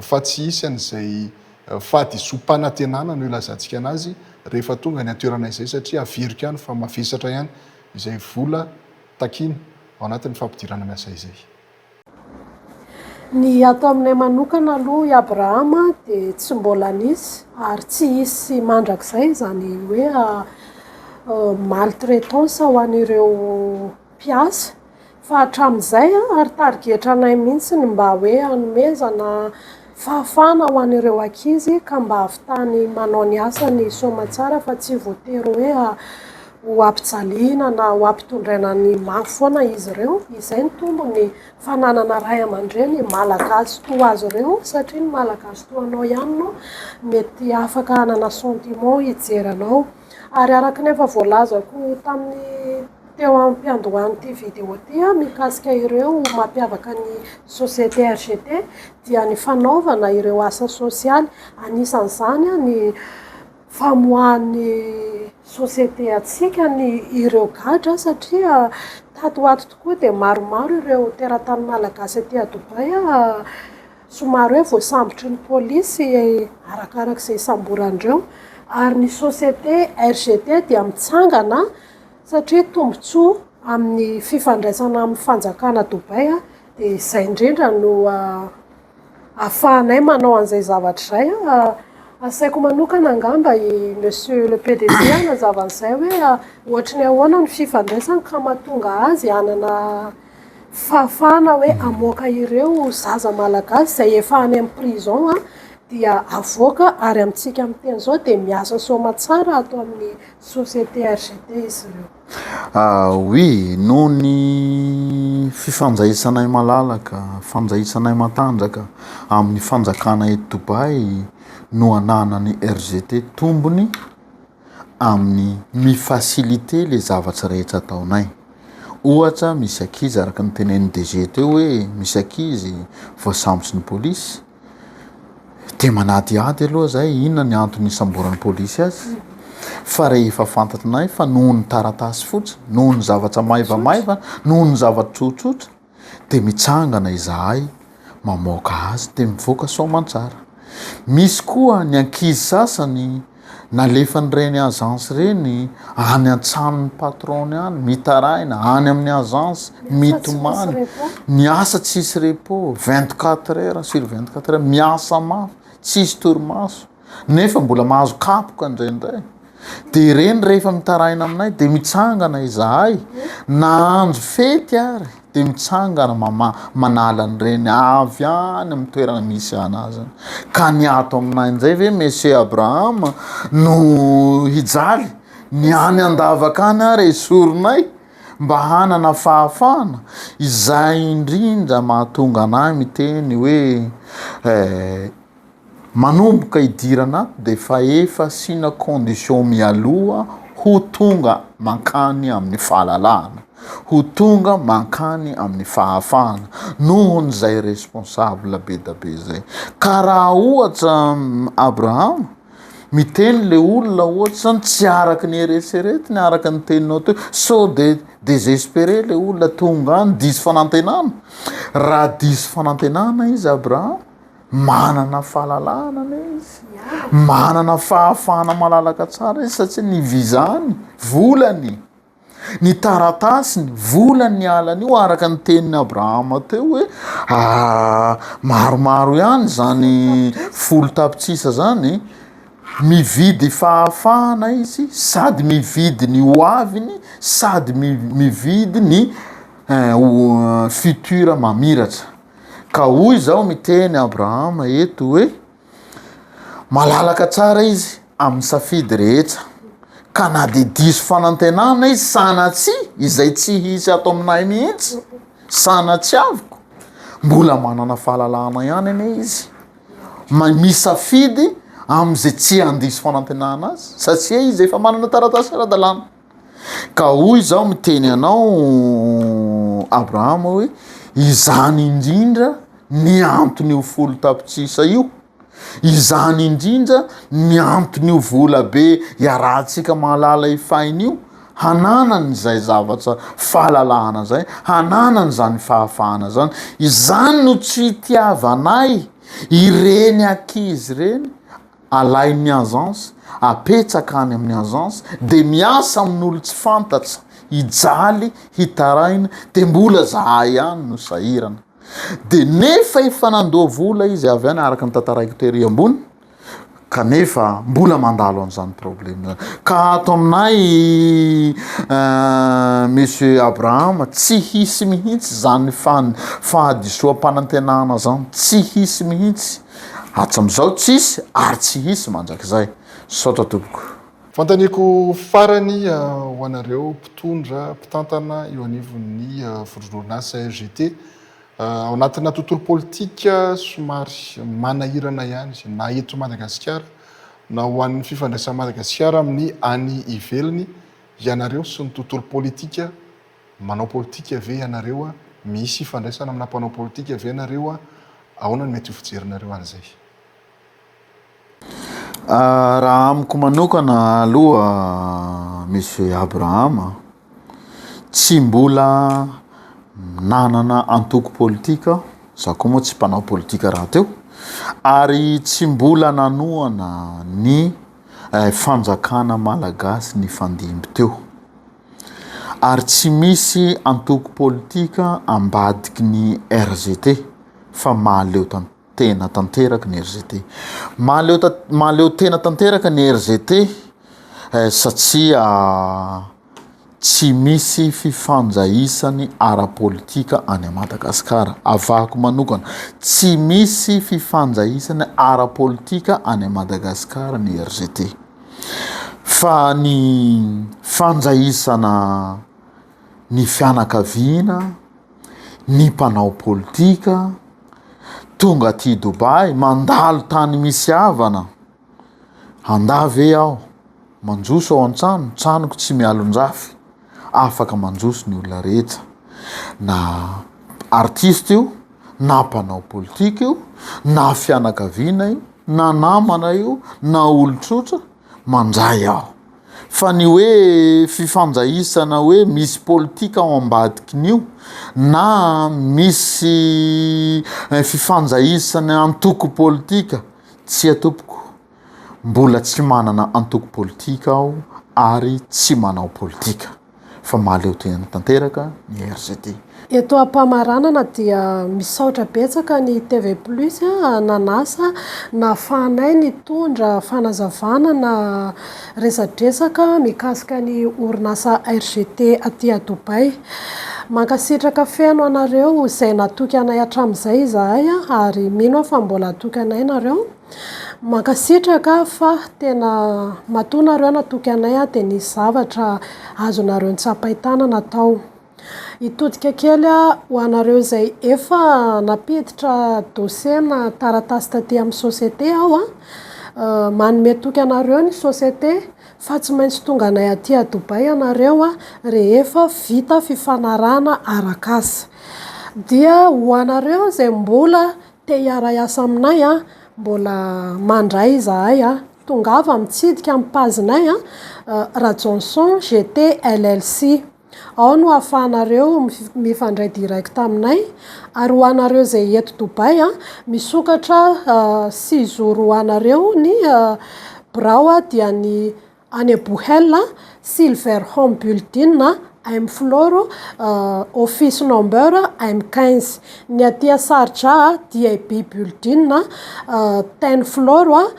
fa tsy hisy an'izay fahadisom-panantenana no ilazantsika anazy rehefa tonga ny antoerana izay, satria averika ihany fa mafisatra ihany izay vola takiny ao anatin'ny fampidirana miasa izay. Ny atao aminay manokana aloha i Abrahama dia tsy mbola nisy ary tsy hisy mandrakizay zany hoe maltraitance ho an'ireo mpiasa, fa hatramin'izay ary tarigetranay mihitsy ny mba hoe hanomezana fahafana ho an'ireo ankizy ka mba ahavitany manao ny asa ny soamantsara, fa tsy voatery hoe ho ampijaliana na ho ampitondraina ny mafy foana izy ireo. Izay ny tombony fananana ray aman-dreny malagasy toa azy ireo, satria ny malagasy toa anao ihany no mety afaka hanana sentiment hijeranao. Ary araka ny efa voalazako tamin'ny teo am-piandohan'ity vidéo ty mikasika ireo mampiavaka ny société RGT dia ny fanaovana ireo asa sosialy, anisan'izany ny famoahan'ny société atsika ny ireo gadra, satria tato ato tokoa dia maromaro ireo teratany malagasy aty a Dubai somary hoe voasambotry ny polisy arakarak'izay samborandreo. Ary ny société RGT dia mitsangana satria tombontsoa amin'ny fifandraisana amin'ny fanjakana Dubai dia izay indrindra no ahafahanay manao an'izay zavatra izay. Asaiko manokana angamba i monsieur le PDG nazava an'izay hoe ohatra ny ahoana ny fifandraisana ka mahatonga azy hanana fahafana hoe amoaka ireo zaza malagasy izay efa any amin'ny prison dia avoaka, ary amintsika amin'ny teny izao dia miasa soamantsara atao amin'ny société RGT izy ireo. Oui, noho ny fifandraisanay malalaka, fandraisanay matanjaka amin'ny fanjakana eto Dubai no ananany RGT tombony amin'ny mifasilite le zavatra rehetra ataonay. Ohatra misy ankizy araka ny tenen'ny DG teo hoe misy ankizy voasambotsy ny polisy, dia manadiady aloha zay inona ny antony isamboran'ny polisy azy, fa rehefa fantatrinay fa noho ny taratasy fotsy, noho ny zavatra maivamaiva, noho ny zavatra tsotsotra, dia mitsangana izahay mamoaka azy dia mivoaka soamantsara. Misy koa ny ankizy sasany nalefan'ireny agence reny any antsanon'ny patron any mitaraina any amin'ny agence mitomany, miasa tsisy repos 24 heures sur 24 heures, miasa mafy tsisy torimaso nefa mbola mahazo kapoka indraindray. Dia ireny rehefa mitaraina aminay dia mitsangana izahay nahandro fety ary dia mitsangana manala an'ireny avy any amin'ny toerana misy anazy. Ka ny ato aminay indray ve monsieur Abrahama no hijaly ny any andavaka any ary esorinay mba hanana fahafana, izay indrindra mahatonga anay miteny hoe manomboka idirana dia efa sina condition mialoha ho tonga mankany amin'ny fahalalana, ho tonga mankany amin'ny fahafana noho n'izay responsable be da be zay. Ka raha ohatra Abraham miteny le olona ohatra zany tsy araky ny eritreretiny, araky ny teninao teo, so de désespéré le olona tonga any diso fanantenana. Raha diso fanantenana izy Abraham, manana fahalalana izy, manana fahafana malalaka tsara izy, satria ny vizany volany, ny taratasiny volany alany io, araka ny tenin'ny Abrahama teo hoe maromaro ihany zany folo tapitsisa zany mividy fahafana izy, sady mividy ny hoaviny, sady mividy ny futur mamiratra. Ka hoy zao miteny Abrahama eto hoe malalaka tsara izy amin'ny safidy rehetra, ka na de diso fanantenana izy sanatsy izay tsy hisy ato aminay mihitsy, sanatsy avoko, mbola manana fahalalana ihany ane izy misafidy am'izay tsy handiso fanantenana azy, satria izy efa manana taratasy ara-dalàna. ka hoy zao miteny anao Abrahama hoe izany indrindra ny antony io folo tapitrisa io, izany indrindra ny antony io vola be iarahantsika mahalala ifainy io, hananany zay zavatra fahalalahana zay, hananany zany fahafahana zany. Izany no tsy itiavanay ireny ankizy reny alain'ny agence, apetsaka any amin'ny agence de miasa amin'olo tsy fantatsa, hijaly hitaraina de mbola zahay ihany no sahirana. De nefa efa nandoa vola izy avy any araka ny tantaraiko tery ambony, kanefa mbola mandalo an'izany problème zany. Ka ato aminay monsieur Abraham tsy hisy mihitsy zany fahadisoam-panantenana zany, tsy hisy mihitsy. Hatram'izao tsisy ary tsy hisy mandrakizay. Saotra tompoko. Fantaniko farany ho anareo mpitondra mpitantana eo anivon'ny firoronasa RGT ao anatina tontolo politika somary manahirana ihany na eto Madagasikara na ho an'ny fifandraisan'i Madagasikara amin'ny any ivelany. Ianareo sy ny tontolo politika, manao politika ve ianareo, misy fifandraisana amina mpanao politika ve ianareo, ahoana ny mety ho fijerinareo an'izay? Raha amiko manokana aloha monsieur Abraham, tsy mbola nanana antoko politika, za koa moa tsy mpanao politika raha teo, ary tsy mbola nanoana ny fanjakana malagasy ny fandimby teo, ary tsy misy antoko politika ambadiky ny RGT fa mahaleo tena tanteraky ny RGT. Mahaleo tena tanteraky ny RGT satria tsy misy fifanjaisany ara-politika any Madagasikara. Avako manokana, tsy misy fifanjaisany ara-politika any Madagasikara ny RGT. Fa ny fanjaisana ny fianakaviana, ny mpanao politika tonga aty Dubai, mandalo tany misy havana, andave aho manjoso ao an-trano, tranoko tsy mialon-drafy, afaka manjoso ny olona rehetra, na artiste io, na mpanao politika io, na fianakaviana io, na namana io, na olo-tsotra, mandray aho. Fa ny hoe fifanjaisana hoe misy politika ao ambadikin'io, na misy fifanjaisana antoko politika, tsy atompoko. Mbola tsy manana antoko politika aho ary tsy manao politika, fa mahaleo tena tanteraka ny RGT. Eto am-pamaranana dia misaotra betsaka ny TV Plus nanasa nahafahanay nitondra fanazavana na resadresaka mikasika ny orinasa RGT aty Dubai. Mankasitraka feno anareo izay natoky anay hatramin'izay zahay, ary mino fa mbola atoky anay nareo. Mankasitraka fa tena matonareo natoky anay dia ny zavatra azonareo ny tsapaitana natao. Itodika kely ho anareo izay efa napiditra dossier na taratasy taty amin'ny société aho, manome toky anareo ny société fa tsy maintsy tonga anay aty Dubai anareo rehefa vita fifanarana arak'asa. Dia ho anareo izay mbola te hiara-iasa aminay, mbola mandray zahay, tongava mitsidika amin'ny pazinay Radjonson GT LLC. Ao no ahafahanareo mifandray direct aminay, ary ho anareo izay eto Dubai misokatra 6 jours ho anareo ny birao dia ny any Bohel, Silver Home Building, AM Floro, office number AM15. Ny aty Sarja DIB Building, 10 floor,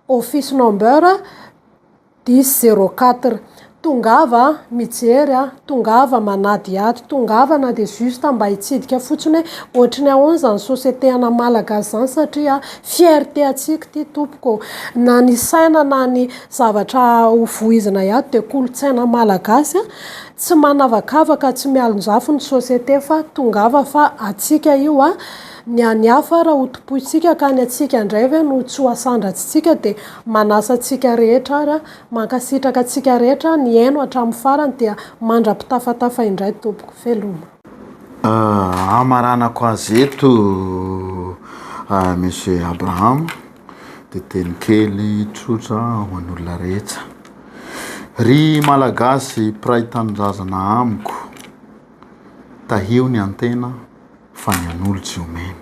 office number 1004. Tongava mijery, tongava manady ato, tongava na dia juste mba hitsidika fotsiny ohatriny ahoana zany société ana malagasy zany, satria fierté atsika ty tompoko, na ny saina na ny zavatra hovoizina ato dia kolotsaina malagasy, tsy manavakavaka, tsy mialonjafo ny société fa tongava fa atsika io ny any hafa raha hotopoitsika ka ny atsika indray ve no tsy hoasandratsitsika dia manasa atsika rehetra ary mankasitraka atsika rehetra ny haino hatramin'ny farany dia mandra-pitafatafa indray tompoko feloma. Amaranako azy eto monsieur Abraham dia teny kely tsotra ho an'olona rehetra. Ry malagasy mpiray tanindrazana amiko, tahio ny antena fa ny an'olo tsy omeny.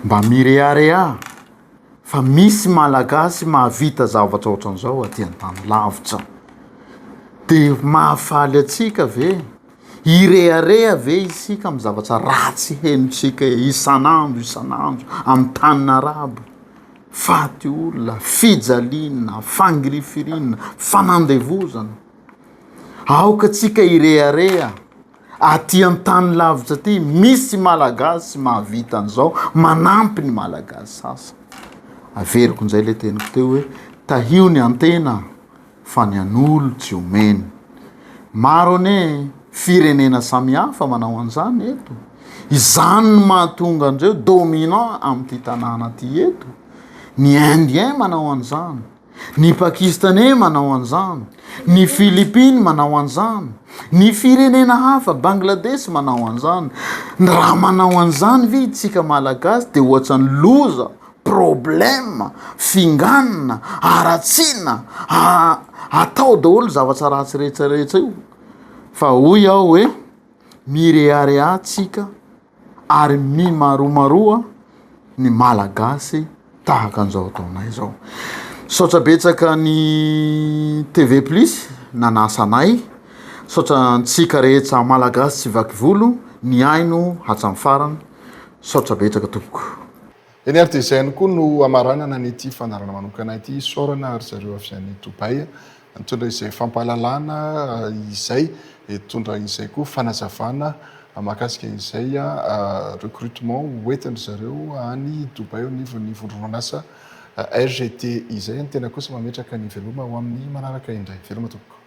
Mba mirearea fa misy malagasy mahavita zavatra ohatran'izao aty an-tany lavitra. Dia mahafaly atsika ve? Irearea ve isika amin'ny zavatra ratsy henontsika isan'andro amin'ny tanina arabo? Faty olona, fijaliana, fangirifirina, fanandevozana. Aoka tsika irearea aty an-tany lavitra aty misy malagasy mahavita an'izao, manampy ny malagasy sasa. Averiko inzay le teniko teo hoe tahio ny antena fa ny an'olo tsy omeny. Maro ane firenena samihafa manao an'izany eto. Izany no mahatonga andreo dominant amin'ity tanàna aty eto. Ny Indien manao an'izany, ny Pakistanais manao an'izany, ny Philippines manao an'izany, ny firenena hafa Bangladesh manao an'izany. Raha manao an'izany ve tsika malagasy dia ohatran'ny loza, problème, finganina, aratsiana, atao daholo zavatra ratsy rehetrarehetra io. Fa hoy aho hoe mirearea tsika ary mimaromaroa ny malagasy tahaka an'izao taonay izao. Saotra betsaka ny TV Plus nanasa anay, saotra antsika rehetra malagasy tsy vaky volo, ny aino hatramin'ny farany. Saotra betsaka tompoko. Eny ary izay ihany koa no amaranana nyity fandarana manokana ity saorana ary zareo avy any Tobay, mitondra izay fampahalalana izay, mitondra izay koa fanazavana mahakasika izay recrutement hoentin zareo any Tobay ao nivon'ny vondronan'asa RGT izay ny tena kosa mametraka ny veloma ho amin'ny manaraka indray. Veloma tompoko.